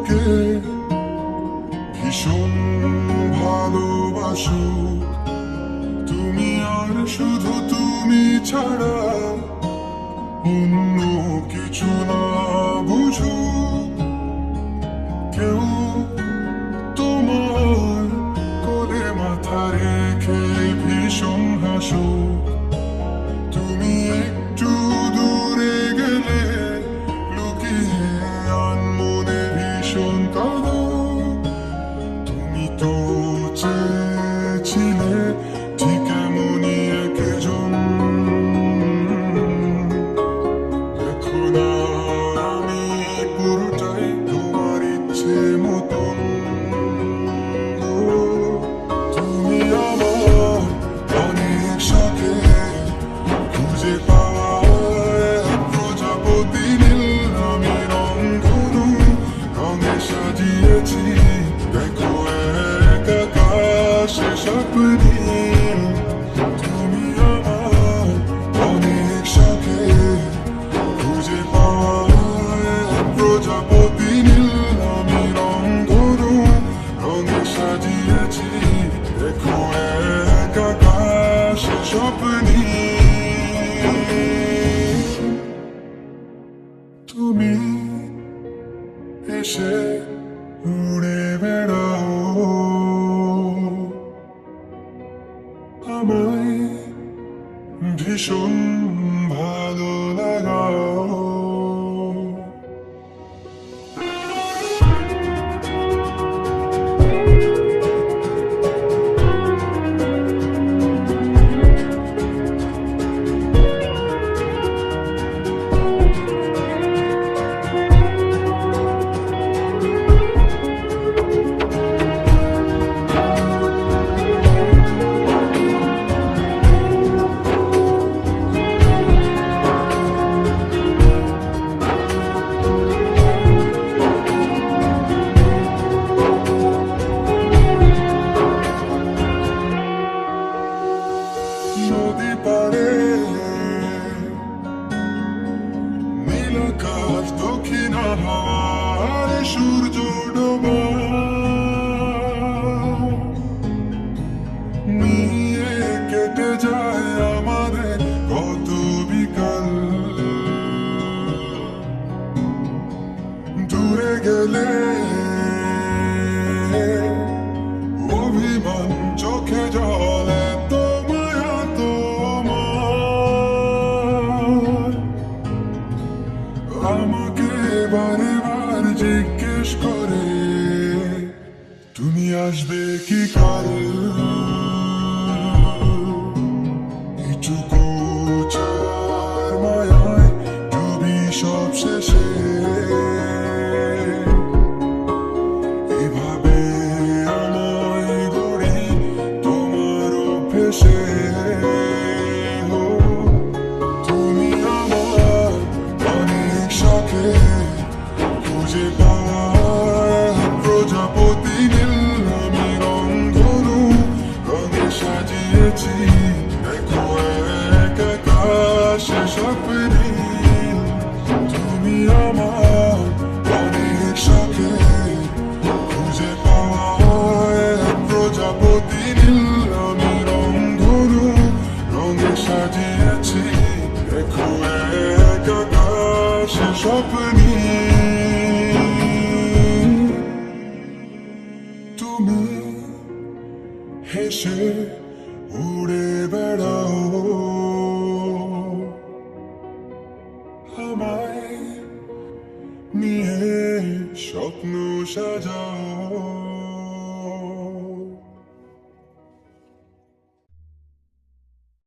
তোমাকে ভীষণ ভালোবাসো, তুমি আর শুধু তুমি ছাড়া অন্য কিছু না বুঝো। কেউ তোমার কোলে মাথা রেখে ভীষণ হাসো, তুমি একটু দূরে গেলে লুকিয়ে আনমনে ভীষণ কাঁদো। তুমি তো চেয়েছিলে ঠিক এমনই একজন, দেখো না আমি পুরোটাই তোমার ইচ্ছে মতন। তুমি আমার অনেক শখে খুঁজে পাওয়া এক প্রজাপতি নীল, আমি রংধনু রঙে সাজিয়েছি, দেখো এক আকাশে স্বপ্নে। তুমি আমার অনেক শখে খুঁজে পাওয়া এক প্রজাপতি নীল, আমি রংধনু রঙে সাজিয়েছি, দেখো এক আকাশে স্বপ্নে। তুমি এসে উড়ে বেড়াও, আমায় ভীষণ ভালো লাগাও। নদী পাড়ে নীল আকাশ, দক্ষিণ হাওয়ার সূর্য ডোবা নিয়ে কেটে যায় আমাদের কত বিকাল। দূরে গেলে অভিমান, চোখে জলে আমাকে বারে বার জিজ্ঞেস করে তুমি আসবে কি কাল। এইটুকু চার মায়ায় ডুবি সব শেষে, এভাবে আমায় গড়ি তোমার অভ্যেসে। খুঁজে পাওয়া প্রজাপতি নীল, আমি রংধনু রঙে সাজিয়েছি, দেখো এক আকাশে স্বপ্নে। তুমি আমার অনেক শখে খুঁজে পাওয়া এক প্রজাপতি নীল, আমি রংধনু রঙে সাজিয়েছি, দেখো এক আকাশে স্বপ্নে। তুমি হেসে উড়ে বেড়াও, আমায় নিয়ে স্বপ্ন সাজাও।